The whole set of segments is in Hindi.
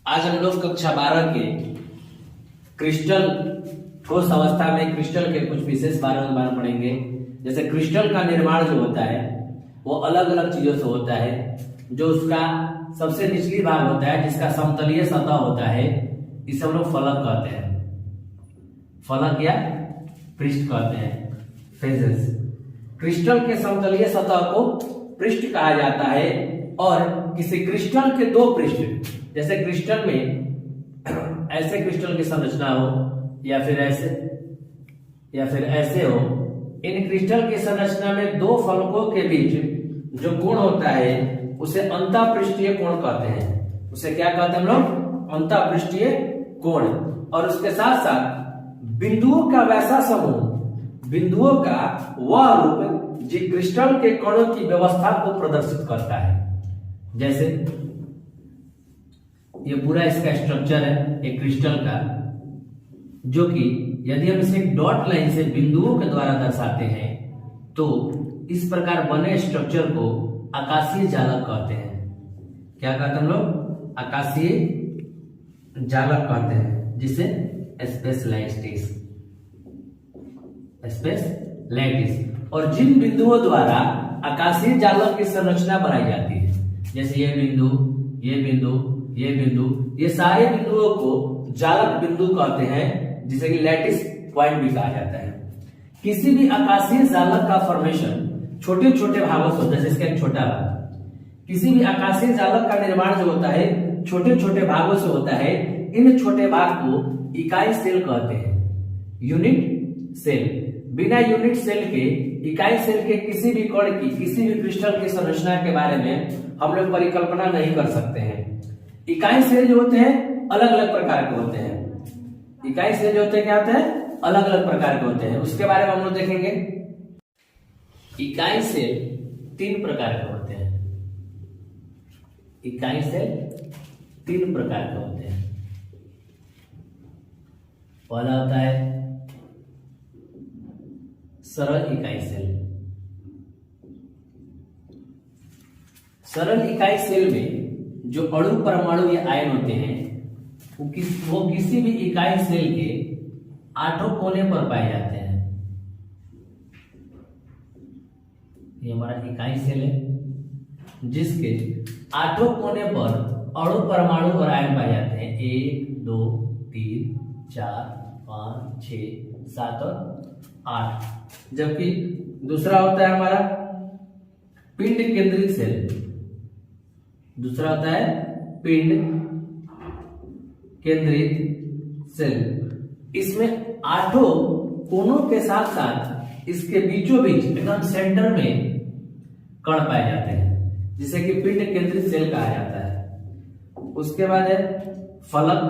आज हम लोग कक्षा 12 के क्रिस्टल ठोस अवस्था में क्रिस्टल के कुछ विशेष बारे में पढ़ेंगे। जैसे क्रिस्टल का निर्माण जो होता है वो अलग अलग चीजों से होता है। जो उसका सबसे निचली भाग होता है जिसका समतलीय सतह होता है इसे हम लोग फलक कहते हैं। फलक या पृष्ठ कहते हैं, फेजेस। क्रिस्टल के समतलीय सतह को पृष्ठ कहा जाता है। और किसी क्रिस्टल के दो पृष्ठ, जैसे क्रिस्टल में ऐसे क्रिस्टल की संरचना हो या फिर ऐसे हो, इन क्रिस्टल की संरचना में दो फलकों के बीच जो कोण होता है उसे अंतःपृष्ठीय कोण कहते हैं। उसे क्या कहते हैं हम लोग? अंतःपृष्ठीय कोण। और उसके साथ साथ बिंदुओं का वैसा समूह, बिंदुओं का वह रूप जो क्रिस्टल के कणों की व्यवस्था को प्रदर्शित करता है। जैसे ये पूरा इसका स्ट्रक्चर है एक क्रिस्टल का, जो कि यदि हम इसे डॉट लाइन से बिंदुओं के द्वारा दर्शाते हैं तो इस प्रकार बने स्ट्रक्चर को आकाशीय जालक कहते हैं। क्या कहते हैं हम लोग? आकाशीय जालक कहते हैं, जिसे स्पेस लाइटिस। और जिन बिंदुओं द्वारा आकाशीय जालक की संरचना बनाई जाती है, जैसे ये बिंदु, ये बिंदु, ये बिंदु, ये सारे बिंदुओं को जालक बिंदु कहते हैं, जिसे कि लैटिस पॉइंट भी कहा जाता है। किसी भी आकाशीय जालक का फॉर्मेशन छोटे छोटे भागों से होता है, जैसे एक छोटा भाग। किसी भी आकाशीय जालक का निर्माण जो होता है छोटे छोटे भागों से होता है। इन छोटे भाग को इकाई सेल कहते हैं, यूनिट सेल। बिना यूनिट सेल के, इकाई सेल के किसी भी कण की, किसी भी क्रिस्टल की संरचना के बारे में हम लोग परिकल्पना नहीं कर सकते हैं। इकाई सेल जो होते हैं अलग अलग प्रकार के होते हैं। इकाई सेल जो होते हैं क्या होते हैं? अलग अलग प्रकार के होते हैं। उसके बारे में हम लोग देखेंगे। इकाई सेल 3 प्रकार के होते हैं। इकाई सेल 3 प्रकार के होते हैं। पहला होता है सरल इकाई सेल। सरल इकाई सेल में जो अणु, परमाणु या आयन होते हैं वो किसी भी इकाई सेल के 8 कोने पर पाए जाते हैं। ये हमारा इकाई सेल है जिसके 8 कोने पर अणु, परमाणु और आयन पाए जाते हैं। 1 2 3 4 5 6 7 और 8। जबकि दूसरा होता है हमारा पिंड केंद्रित सेल। दूसरा होता है पिंड केंद्रित सेल। इसमें 8 कोनों के साथ साथ इसके बीचों बीच एकदम सेंटर में कण पाए जाते हैं, जिसे कि पिंड केंद्रित सेल कहा जाता है। उसके बाद है फलक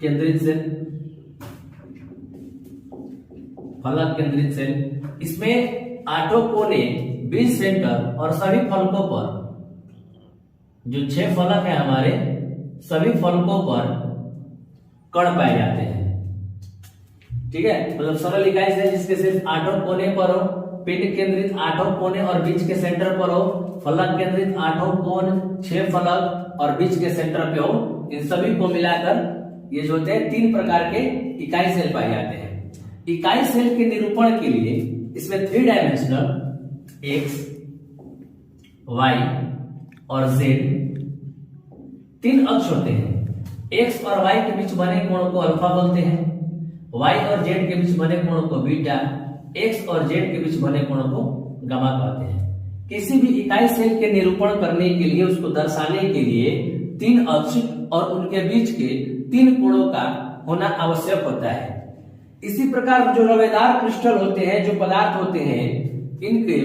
केंद्रित सेल। फलक केंद्रित सेल, इसमें 8 कोने, बीच सेंटर और सभी फलकों पर, जो 6 फलक है हमारे, सभी फलकों पर कण पाए जाते हैं। ठीक है, मतलब सरल इकाई से जिसके सिर्फ 8 कोने पर हो, पिंड केंद्रित 8 कोने और बीच के सेंटर पर हो, फलक केंद्रित 8 कोण, 6 फलक और बीच के सेंटर पे हो, इन सभी को मिलाकर ये जो होते हैं 3 प्रकार के इकाई सेल पाए जाते हैं। इकाई सेल के निरूपण के लिए इसमें 3 डायमेंशनल X, Y और Z 3 अक्ष होते हैं। X और Y के बीच बने कोण को अल्फा बोलते हैं। Y और Z के बीच बने कोण को बीटा, X और Z के बीच बने कोण को गामा कहते हैं। किसी भी इकाई सेल के निरूपण करने के लिए, उसको दर्शाने के लिए 3 अक्ष और उनके बीच के 3 कोणों का होना आवश्यक होता है। इसी प्रकार जो रवेदार क्रिस्टल होते हैं, जो पदार्थ होते हैं, इनके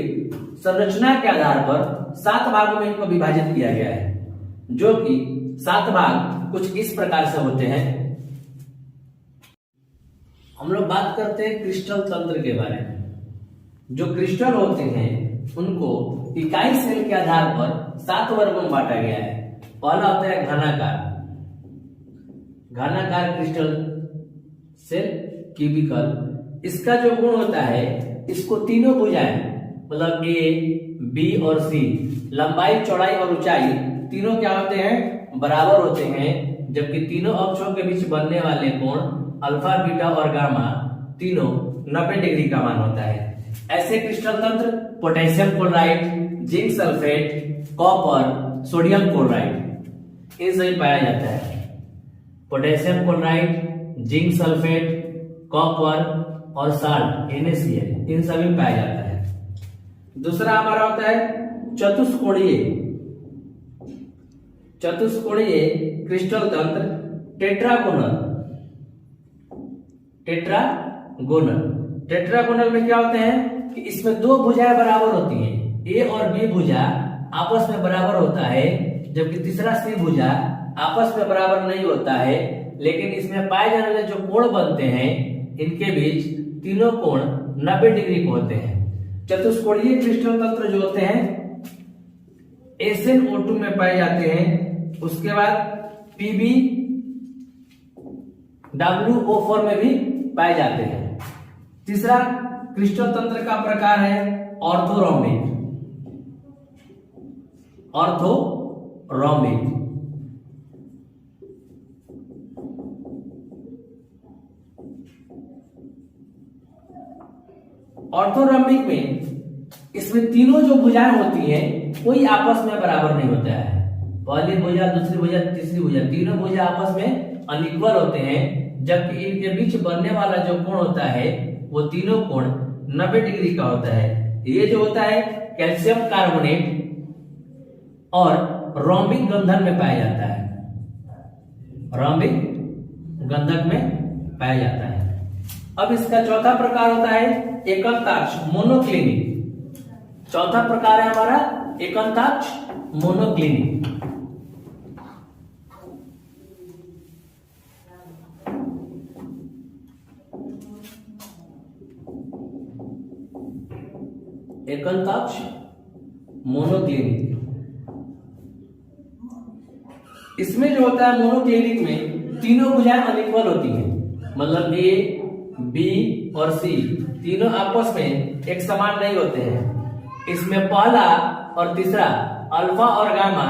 संरचना के आधार पर 7 भागों में इनको विभाजित किया गया है, जो कि 7 भाग कुछ इस प्रकार से होते हैं। हम लोग बात करते हैं क्रिस्टल तंत्र के बारे में। जो क्रिस्टल होते हैं उनको इकाई सेल के आधार पर 7 वर्गों में बांटा गया है। पहला होता है घनाकार क्रिस्टल सेल, क्यूबिकल। इसका जो गुण होता है, इसको तीनों भुजाएं, मतलब A, B और C, लंबाई, चौड़ाई और ऊंचाई तीनों क्या होते हैं, बराबर होते हैं, जबकि तीनों अक्षों के बीच बनने वाले कोण अल्फा, बीटा और गामा तीनों 90 डिग्री का मान होता है। ऐसे क्रिस्टल तंत्र potassium chloride, zinc sulphate, copper, sodium chloride in सभी पाया जाता है। Potassium chloride, zinc sulphate, copper और साल्ट NaCl इन सभी पाया जाता है। दूसरा हमारा होता है चतुष्कोणीय क्रिस्टल तंत्र टेट्रागोनल में क्या होते हैं कि इसमें दो भुजाएं बराबर होती हैं, ए और बी भुजा आपस में बराबर होता है, जबकि तीसरा सी भुजा आपस में बराबर नहीं होता है, लेकिन इसमें पाए जाने वाले जो कोण बनते हैं इनके बीच तीनों कोण 90 डिग्री के होते हैं। चतुष्कोणीय क्रिस्टल तंत्र जो होते हैं SnO2 में पाए जाते हैं, उसके बाद PbWO4 में भी पाए जाते हैं। तीसरा क्रिस्टल तंत्र का प्रकार है ऑर्थोरोम्बिक। ऑर्थोरोम्बिक में इसमें तीनों जो भुजाएं होती हैं कोई आपस में बराबर नहीं होता है। पहली भुजा, दूसरी भुजा, तीसरी भुजा, तीनों भुजा आपस में अनइक्वल होते हैं, जबकि इनके बीच बनने वाला जो कोण होता है वो तीनों कोण 90 डिग्री का होता है। ये जो होता है कैल्शियम कार्बोनेट और रोम्बिक गंधक में पाया जाता है। अब इसका चौथा प्रकार होता है एकंताक्ष मोनोक्लिनिक। चौथा प्रकार है हमारा एकंताक्ष मोनोक्लिनिक। एकंताक्ष मोनोक्लिनिक, इसमें जो होता है मोनोक्लिनिक में तीनों भुजाएं अनइक्वल होती हैं, मतलब ए, बी और सी तीनों आपस में एक समान नहीं होते हैं। इसमें पहला और तीसरा अल्फा और गामा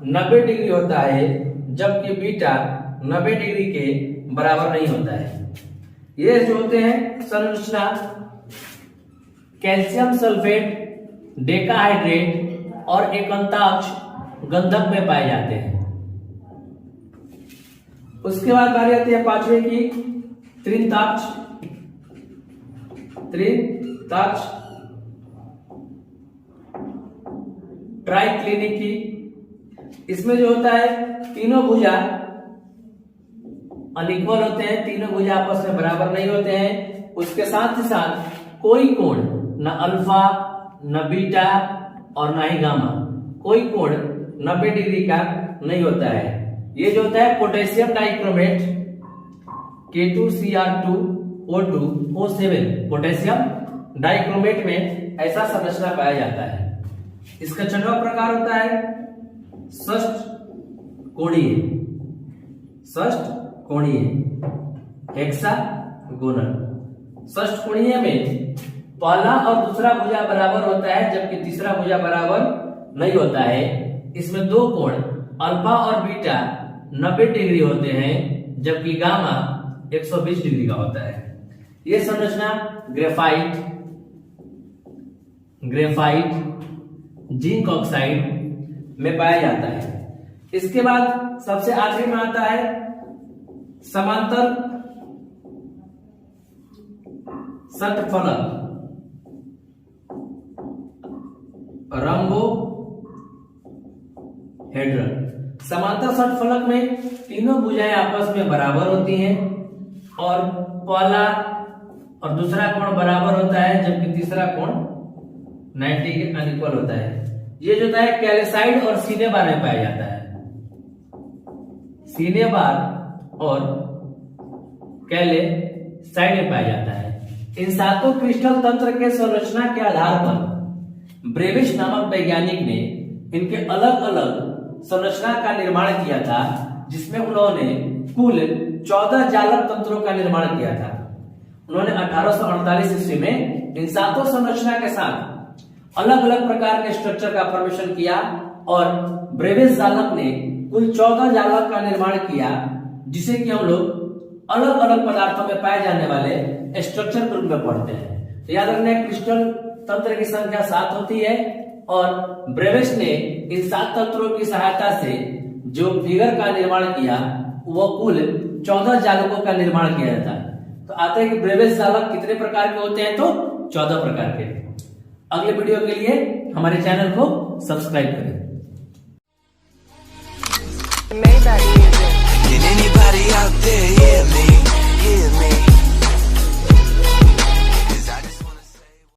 90 डिग्री होता है, जबकि बीटा 90 डिग्री के बराबर नहीं होता है। ये जो होते हैं संरचना कैल्शियम सल्फेट, डेकाहाइड्रेट और एकंताक्ष गंधक में पाए जाते हैं। उसके बाद बारी आती है पांचवे की त्रिंताक्ष ट्राइक्लिनिक की। इसमें जो होता है तीनों भुजा अनइक्वल होते हैं, तीनों भुजा आपस में बराबर नहीं होते हैं। उसके साथ ही साथ कोई कोण न अल्फा, न बीटा और न ही गामा, कोई कोण 90 डिग्री का नहीं होता है। ये जो होता है potassium dichromate K2Cr2O2O7 potassium dichromate में ऐसा संरचना पाया जाता है। इसका छठवां प्रकार होता है षष्ठकोणीय हेक्सागोनल। षष्ठकोणीय में पहला और दूसरा भुजा बराबर होता है, जबकि तीसरा भुजा बराबर नहीं होता है। इसमें दो कोण अल्फा और बीटा 90 डिग्री होते हैं, जबकि गामा 120 डिग्री का होता है। यह संरचना ग्रेफाइट जिंक ऑक्साइड में पाया जाता है। इसके बाद सबसे आखिरी में आता है समांतर षटफलक रंगोहेड्रल। समांतर षटफलक में तीनों भुजाएं आपस में बराबर होती हैं और पहला और दूसरा कोण बराबर होता है, जबकि तीसरा कोण 90 के अनइक्वल होता है। ये जो होता है कैल्साइड और सीनेबार में पाया जाता है। सीनेबार और कैल्साइड में पाया जाता है। इन सातों क्रिस्टल तंत्र के संरचना के आधार पर ब्रेविश नामक वैज्ञानिक ने इनके अलग अलग संरचना का निर्माण किया था, जिसमें उन्होंने कुल 14 जालक तंत्रों का निर्माण किया था। उन्होंने 1848 ईस्वी में इन सातों संरचना के साथ अलग अलग प्रकार के स्ट्रक्चर का फॉर्मेशन किया और ब्रेविस जालक ने कुल 14 जालक का निर्माण किया, जिसे कि हम लोग अलग अलग पदार्थों में पाए जाने वाले स्ट्रक्चर ग्रुप में पढ़ते हैं। तो याद रखना क्रिस्टल तंत्र की संख्या 7 होती है और ब्रेविस ने इन 7 तंत्रों की सहायता से जो फिगर का निर्माण किया वो कुल 14 जालकों का निर्माण किया जाता है। तो आता है कि ब्रेविस जालक कितने प्रकार के होते हैं, तो 14 प्रकार के। अगले वीडियो के लिए हमारे चैनल को सब्सक्राइब करें। Can anybody out there hear me? Hear me?